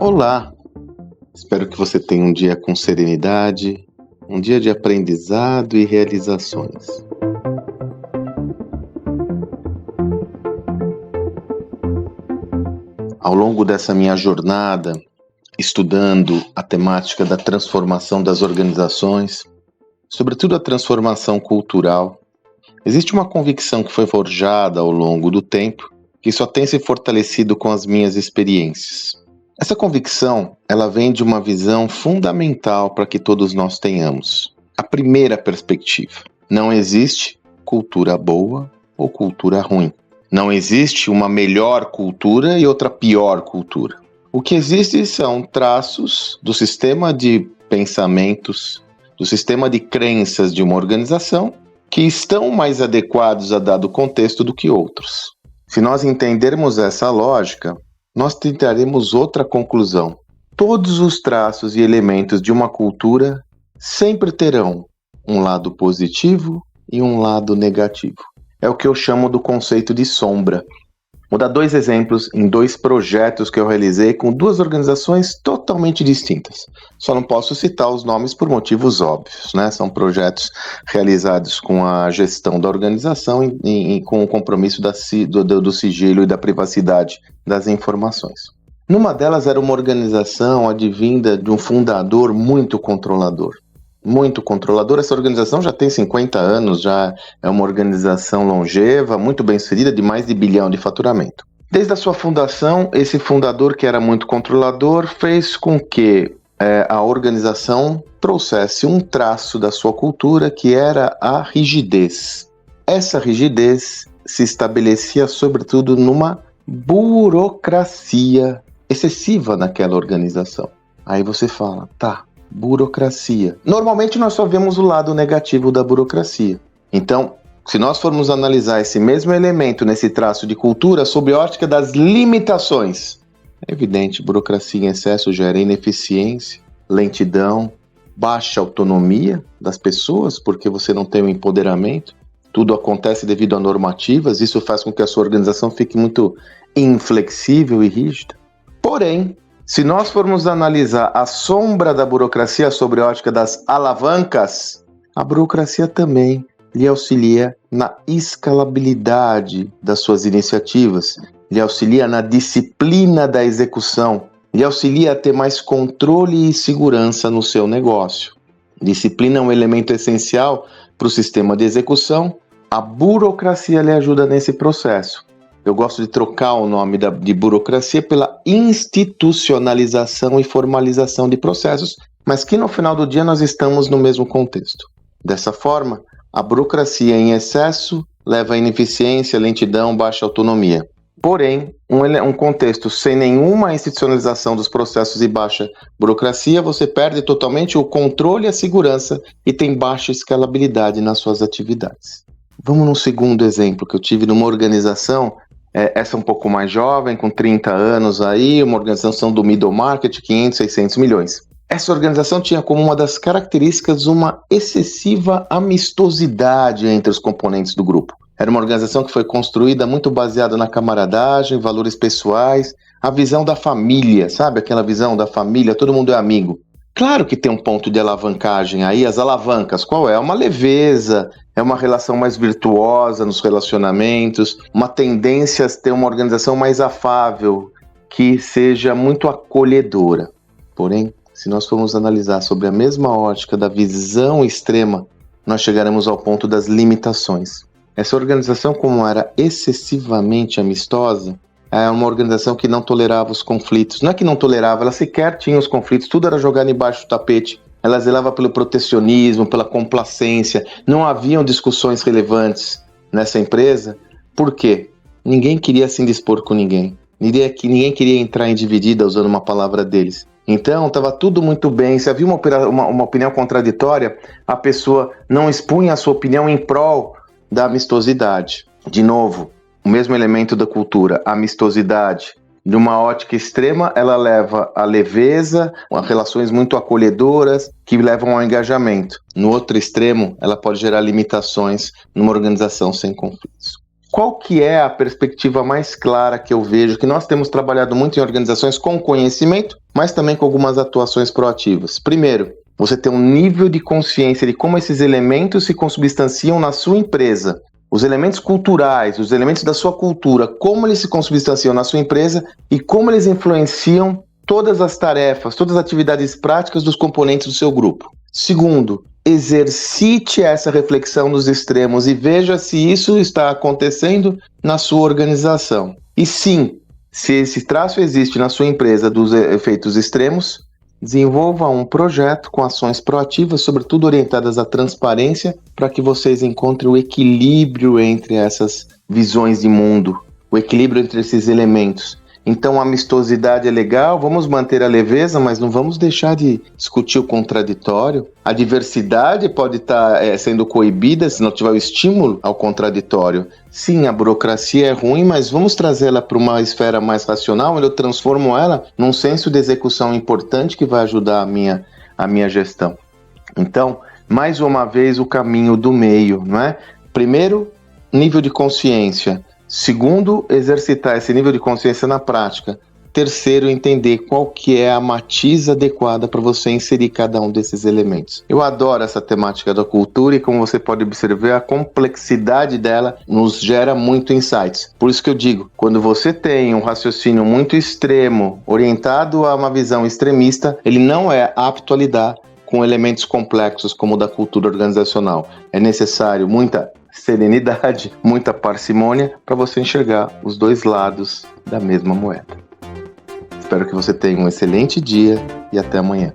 Olá! Espero que você tenha um dia com serenidade, um dia de aprendizado e realizações. Ao longo dessa minha jornada, estudando a temática da transformação das organizações, sobretudo a transformação cultural, existe uma convicção que foi forjada ao longo do tempo, que só tem se fortalecido com as minhas experiências. Essa convicção, ela vem de uma visão fundamental para que todos nós tenhamos. A primeira perspectiva: não existe cultura boa ou cultura ruim. Não existe uma melhor cultura e outra pior cultura. O que existe são traços do sistema de pensamentos, do sistema de crenças de uma organização que estão mais adequados a dado contexto do que outros. Se nós entendermos essa lógica, nós tentaremos outra conclusão. Todos os traços e elementos de uma cultura sempre terão um lado positivo e um lado negativo. É o que eu chamo do conceito de sombra. Vou dar 2 exemplos em 2 projetos que eu realizei com 2 organizações totalmente distintas. Só não posso citar os nomes por motivos óbvios, né? São projetos realizados com a gestão da organização e com o compromisso do sigilo e da privacidade das informações. Numa delas era uma organização advinda de um fundador muito controlador. Muito controlador. Essa organização já tem 50 anos, já é uma organização longeva, muito bem sucedida, de mais de $1 bilhão de faturamento. Desde a sua fundação, esse fundador, que era muito controlador, fez com que a organização trouxesse um traço da sua cultura, que era a rigidez. Essa rigidez se estabelecia sobretudo numa burocracia excessiva naquela organização. Aí você fala, tá, burocracia. Normalmente nós só vemos o lado negativo da burocracia. Então, se nós formos analisar esse mesmo elemento nesse traço de cultura sob a ótica das limitações, é evidente, burocracia em excesso gera ineficiência, lentidão, baixa autonomia das pessoas, porque você não tem o empoderamento, tudo acontece devido a normativas, isso faz com que a sua organização fique muito inflexível e rígida. Porém, se nós formos analisar a sombra da burocracia sobre a ótica das alavancas, a burocracia também lhe auxilia na escalabilidade das suas iniciativas, lhe auxilia na disciplina da execução, lhe auxilia a ter mais controle e segurança no seu negócio. Disciplina é um elemento essencial para o sistema de execução, a burocracia lhe ajuda nesse processo. Eu gosto de trocar o nome de burocracia pela institucionalização e formalização de processos, mas que no final do dia nós estamos no mesmo contexto. Dessa forma, a burocracia em excesso leva a ineficiência, lentidão, baixa autonomia. Porém, um contexto sem nenhuma institucionalização dos processos e baixa burocracia, você perde totalmente o controle e a segurança e tem baixa escalabilidade nas suas atividades. Vamos no segundo exemplo que eu tive numa organização, essa um pouco mais jovem, com 30 anos aí, uma organização do middle market, 500, 600 milhões. Essa organização tinha como uma das características uma excessiva amistosidade entre os componentes do grupo. Era uma organização que foi construída muito baseada na camaradagem, valores pessoais, a visão da família, sabe? Aquela visão da família, todo mundo é amigo. Claro que tem um ponto de alavancagem aí, as alavancas, qual é? Uma leveza, é uma relação mais virtuosa nos relacionamentos, uma tendência a ter uma organização mais afável, que seja muito acolhedora. Porém, se nós formos analisar sobre a mesma ótica da visão extrema, nós chegaremos ao ponto das limitações. Essa organização, como era excessivamente amistosa, é uma organização que não tolerava os conflitos. Não é que não tolerava, ela sequer tinha os conflitos, tudo era jogado embaixo do tapete. Ela zelava pelo protecionismo, pela complacência. Não haviam discussões relevantes nessa empresa. Por quê? Ninguém queria se indispor com ninguém. Ninguém queria entrar em dividida, usando uma palavra deles. Então, estava tudo muito bem. Se havia uma opinião contraditória, a pessoa não expunha a sua opinião em prol da amistosidade. De novo, o mesmo elemento da cultura, a amistosidade. De uma ótica extrema, ela leva a leveza, a relações muito acolhedoras, que levam ao engajamento. No outro extremo, ela pode gerar limitações numa organização sem conflitos. Qual que é a perspectiva mais clara que eu vejo, que nós temos trabalhado muito em organizações com conhecimento, mas também com algumas atuações proativas? Primeiro, você tem um nível de consciência de como esses elementos se consubstanciam na sua empresa. Os elementos culturais, os elementos da sua cultura, como eles se consubstanciam na sua empresa e como eles influenciam todas as tarefas, todas as atividades práticas dos componentes do seu grupo. Segundo, exercite essa reflexão nos extremos e veja se isso está acontecendo na sua organização. E sim, se esse traço existe na sua empresa dos efeitos extremos, desenvolva um projeto com ações proativas, sobretudo orientadas à transparência, para que vocês encontrem o equilíbrio entre essas visões de mundo, o equilíbrio entre esses elementos. Então a amistosidade é legal, vamos manter a leveza, mas não vamos deixar de discutir o contraditório. A diversidade pode estar sendo coibida se não tiver o estímulo ao contraditório. Sim, a burocracia é ruim, mas vamos trazê-la para uma esfera mais racional, onde eu transformo ela num senso de execução importante que vai ajudar a minha gestão. Então, mais uma vez, o caminho do meio, não é? Primeiro, nível de consciência. Segundo, exercitar esse nível de consciência na prática. Terceiro, entender qual que é a matiz adequada para você inserir cada um desses elementos. Eu adoro essa temática da cultura e, como você pode observar, a complexidade dela nos gera muito insights. Por isso que eu digo, quando você tem um raciocínio muito extremo, orientado a uma visão extremista, ele não é apto a lidar com elementos complexos como o da cultura organizacional. É necessário muita serenidade, muita parcimônia para você enxergar os dois lados da mesma moeda. Espero que você tenha um excelente dia e até amanhã.